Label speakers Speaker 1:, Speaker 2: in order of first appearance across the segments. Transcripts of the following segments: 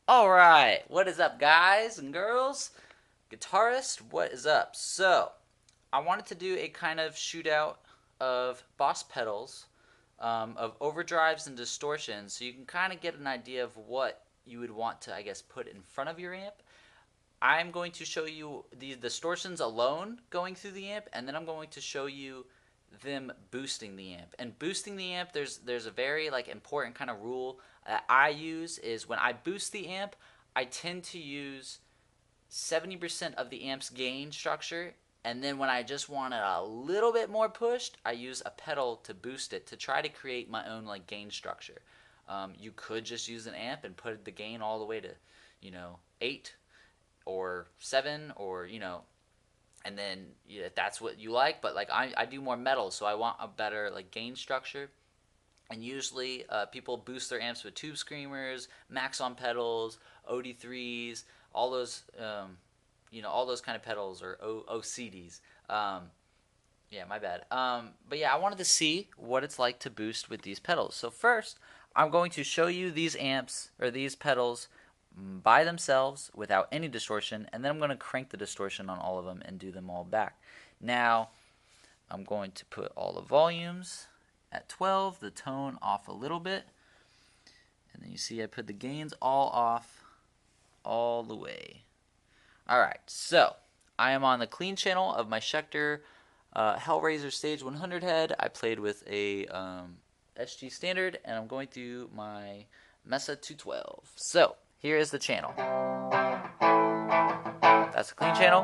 Speaker 1: Alright, what is up, guys and girls? Guitarist, what is up? So, I wanted to do a kind of shootout of boss pedals, of overdrives and distortions, so you can kind of get an idea of what you would want to, I guess, put in front of your amp. I'm going to show you the distortions alone going through the amp, and then I'm going to show you them boosting the amp. And boosting the amp, there's a very important kind of rule that I use is when I boost the amp, I tend to use 70% of the amp's gain structure, and then when I just want it a little bit more pushed, I use a pedal to boost it to try to create my own gain structure. You could just use an amp and put the gain all the way to 8 or 7, or and then if that's what you like. But I do more metal, so I want a better gain structure. And usually people boost their amps with tube screamers, max on pedals, OD3s, all those all those kind of pedals, or OCDs. Yeah, my bad. But yeah, I wanted to see what it's like to boost with these pedals. So first, I'm going to show you these amps or these pedals by themselves without any distortion, and then I'm going to crank the distortion on all of them and do them all back. Now, I'm going to put all the volumes at 12, the tone off a little bit, and then you see I put the gains all off all the way. Alright, so I am on the clean channel of my Schecter Hellraiser Stage 100 head. I played with a SG Standard, and I'm going through my Mesa 212. So, here is the channel. That's the clean channel.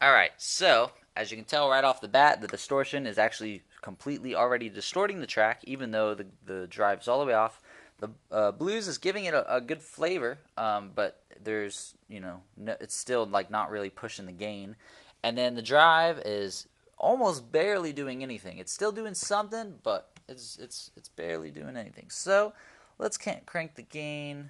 Speaker 1: Alright, so as you can tell right off the bat, the distortion is actually completely already distorting the track, even though the drive's all the way off. The blues is giving it a good flavor, but there's, no, it's still not really pushing the gain. And then the drive is almost barely doing anything. It's still doing something, but it's barely doing anything. So let's crank the gain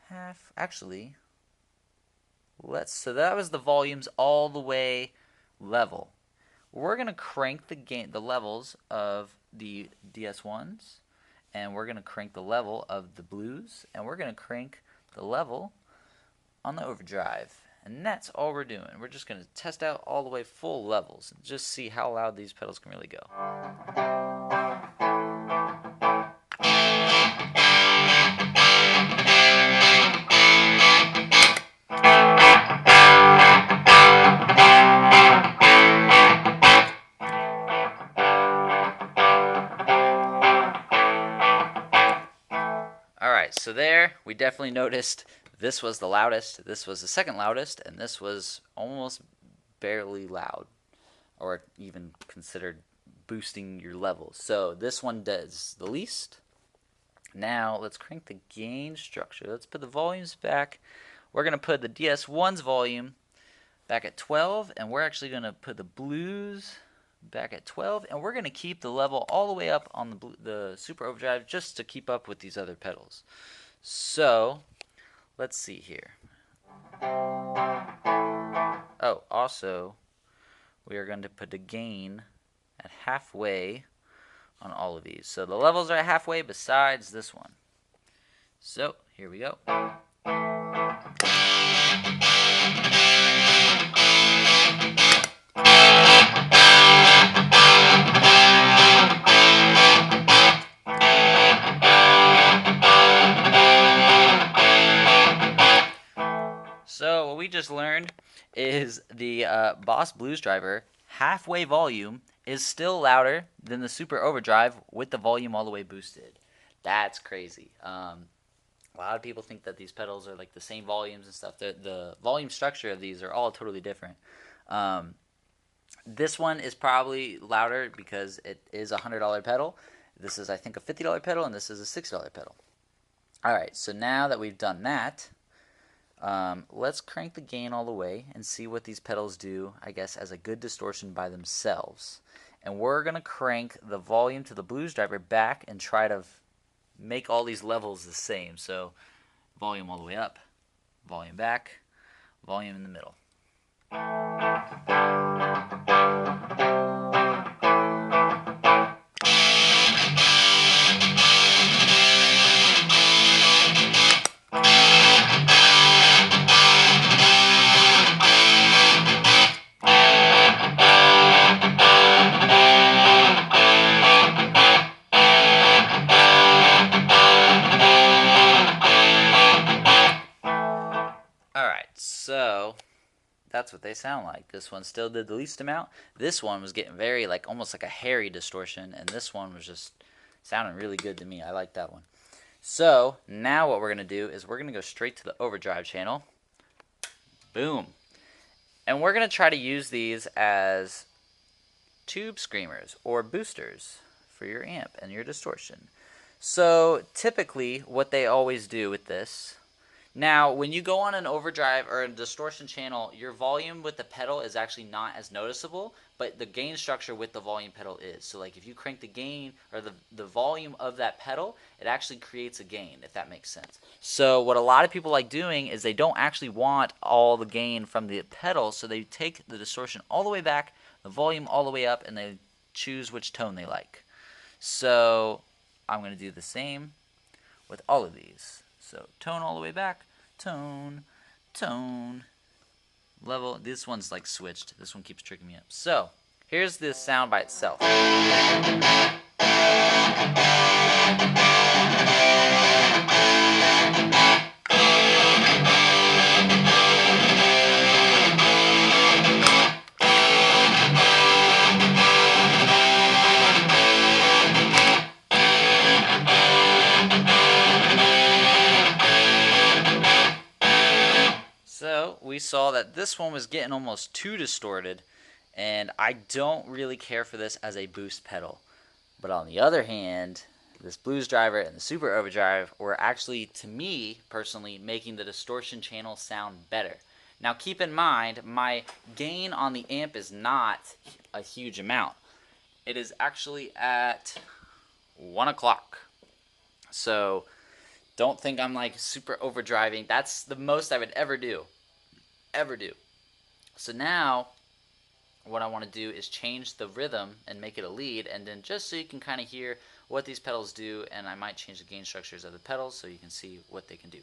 Speaker 1: half. Actually, so that was the volumes all the way level. We're gonna crank the levels of the DS1s, and we're gonna crank the level of the blues, and we're gonna crank the level on the overdrive. And that's all we're doing. We're just gonna test out all the way full levels and just see how loud these pedals can really go. Alright, so there we definitely noticed this was the loudest, this was the second loudest, and this was almost barely loud, or even considered boosting your levels. So this one does the least. Now let's crank the gain structure. Let's put the volumes back. We're going to put the DS1's volume back at 12, and we're actually going to put the blues back at 12, and we're going to keep the level all the way up on the super overdrive just to keep up with these other pedals. So let's see here. Oh, also we are going to put the gain at halfway on all of these. So the levels are at halfway besides this one. So here we go. So what we just learned is the Boss Blues Driver halfway volume is still louder than the Super Overdrive with the volume all the way boosted. That's crazy. A lot of people think that these pedals are the same volumes and stuff. The volume structure of these are all totally different. This one is probably louder because it is a $100 pedal. This is, I think, a $50 pedal, and this is a $60 pedal. Alright, so now that we've done that, let's crank the gain all the way and see what these pedals do, I guess, as a good distortion by themselves. and we're going to crank the volume to the blues driver back and try to make all these levels the same. So volume all the way up, volume back, volume in the middle. Alright, so that's what they sound like. This one still did the least amount. This one was getting very, like, almost like a hairy distortion, and this one was just sounding really good to me. I like that one. So now what we're going to do is we're going to go straight to the overdrive channel. Boom. And we're going to try to use these as tube screamers or boosters for your amp and your distortion. So typically what they always do with this, now when you go on an overdrive or a distortion channel, your volume with the pedal is actually not as noticeable, but the gain structure with the volume pedal is. So like if you crank the gain or the volume of that pedal, it actually creates a gain, if that makes sense. So what a lot of people like doing is they don't actually want all the gain from the pedal, so they take the distortion all the way back, the volume all the way up, and they choose which tone they like. So I'm going to do the same with all of these. So tone all the way back, tone, tone, level. This one's like switched. This one keeps tricking me up. So here's this sound by itself. So we saw that this one was getting almost too distorted, and I don't really care for this as a boost pedal. But on the other hand, this blues driver and the super overdrive were actually, to me personally, making the distortion channel sound better. Now keep in mind, my gain on the amp is not a huge amount. It is actually at 1 o'clock. So don't think I'm like super overdriving. That's the most I would ever do. So now what I want to do is change the rhythm and make it a lead, and then just so you can kind of hear what these pedals do, and I might change the gain structures of the pedals so you can see what they can do.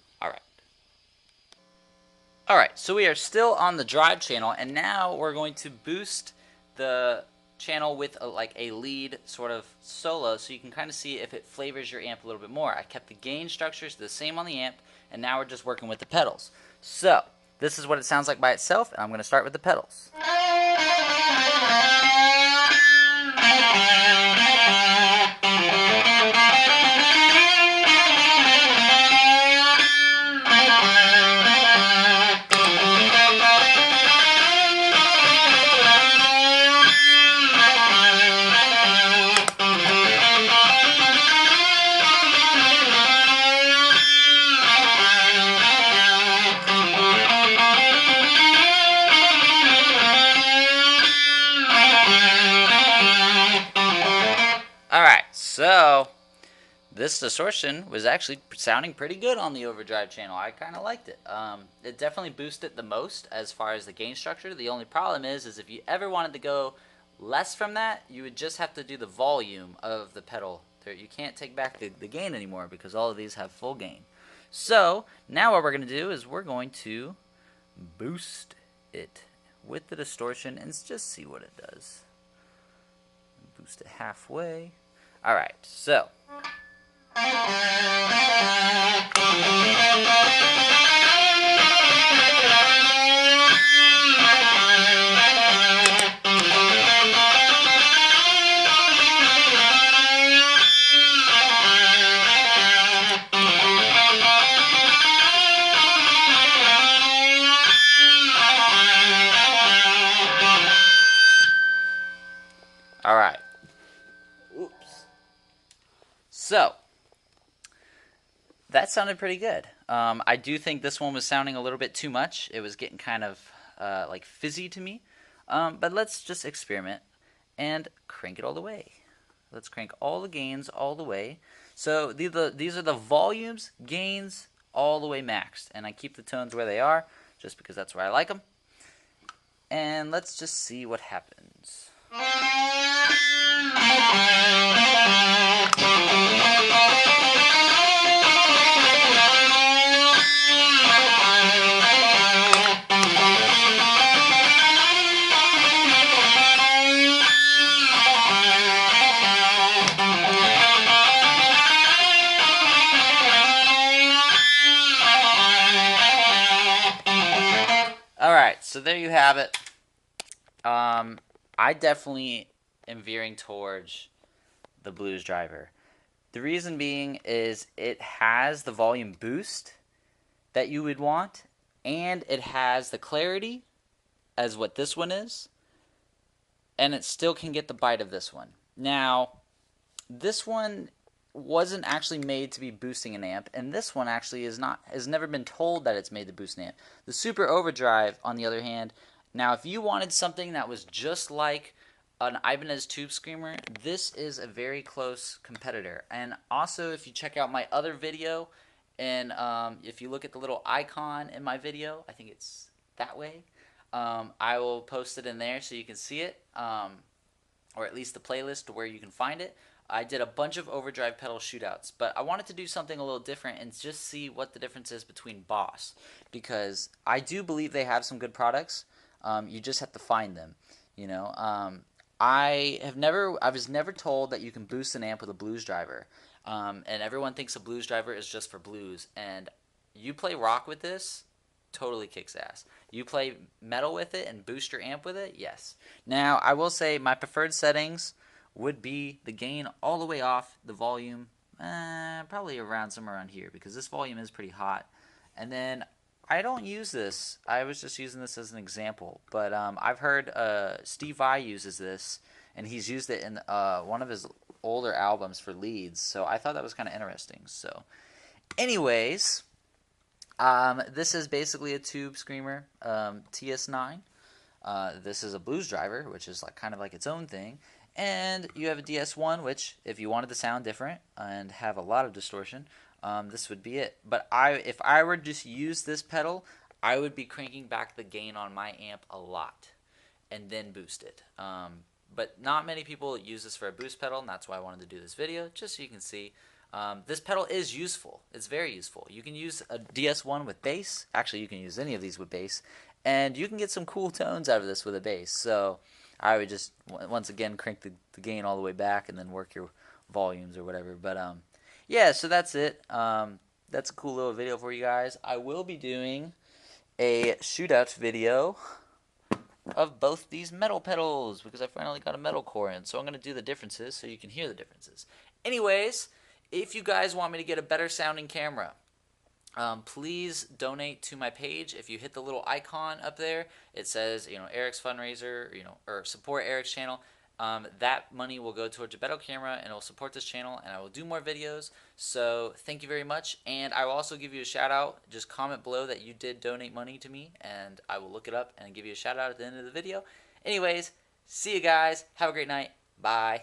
Speaker 1: Alright, so we are still on the drive channel, and now we're going to boost the channel with like a lead sort of solo, so you can kind of see if it flavors your amp a little bit more. I kept the gain structures the same on the amp, and now we're just working with the pedals. So this is what it sounds like by itself, and I'm going to start with the pedals. Alright, so this distortion was actually sounding pretty good on the overdrive channel. I kind of liked it. It definitely boosted the most as far as the gain structure. The only problem is if you ever wanted to go less from that, you would just have to do the volume of the pedal. You can't take back the gain anymore because all of these have full gain. So now what we're going to do is we're going to boost it with the distortion and just see what it does. Boost it halfway. Alright, so alright. Oops. So that sounded pretty good. I do think this one was sounding a little bit too much. It was getting kind of like fizzy to me. But let's just experiment. and crank it all the way. Let's crank all the gains all the way. So these are the volumes, gains, all the way maxed. And I keep the tones where they are, just because that's where I like them. And let's just see what happens. Alright, so there you have it. I definitely am veering towards the Blues Driver. The reason being is it has the volume boost that you would want, and it has the clarity as what this one is, and it still can get the bite of this one. Now, this one wasn't actually made to be boosting an amp, and this one actually has never been told that it's made to boost an amp. The Super Overdrive, on the other hand, now if you wanted something that was just like an Ibanez Tube Screamer, this is a very close competitor. And also, if you check out my other video, and if you look at the little icon in my video, I think it's that way, I will post it in there so you can see it, or at least the playlist where you can find it. I did a bunch of overdrive pedal shootouts, but I wanted to do something a little different and just see what the difference is between Boss, because I do believe they have some good products. You just have to find them, you know. I was never told that you can boost an amp with a Blues Driver, and everyone thinks a Blues Driver is just for blues. And you play rock with this, totally kicks ass. You play metal with it and boost your amp with it, yes. Now I will say my preferred settings would be the gain all the way off, the volume probably around somewhere around here, because this volume is pretty hot. And then I don't use this. I was just using this as an example, but I've heard Steve Vai uses this, and he's used it in one of his older albums for leads, so I thought that was kind of interesting. So anyways, this is basically a Tube Screamer TS9. This is a Blues Driver, which is kind of like its own thing. And you have a DS1, which, if you wanted to sound different and have a lot of distortion, this would be it. But if I were to just use this pedal, I would be cranking back the gain on my amp a lot and then boost it. But not many people use this for a boost pedal, and that's why I wanted to do this video, just so you can see. This pedal is useful. It's very useful. You can use a DS1 with bass. Actually, you can use any of these with bass, and you can get some cool tones out of this with a bass. So I would just, once again, crank the gain all the way back and then work your volumes or whatever. But yeah, so that's it. That's a cool little video for you guys. I will be doing a shootout video of both these metal pedals, because I finally got a metal core in. So I'm going to do the differences so you can hear the differences. Anyways, if you guys want me to get a better sounding camera, please donate to my page. If you hit the little icon up there, it says, Eric's fundraiser, or support Eric's channel. That money will go towards a better camera, and it will support this channel, and I will do more videos. So thank you very much, and I will also give you a shout out. Just comment below that you did donate money to me, and I will look it up and give you a shout out at the end of the video. Anyways, see you guys. Have a great night. Bye.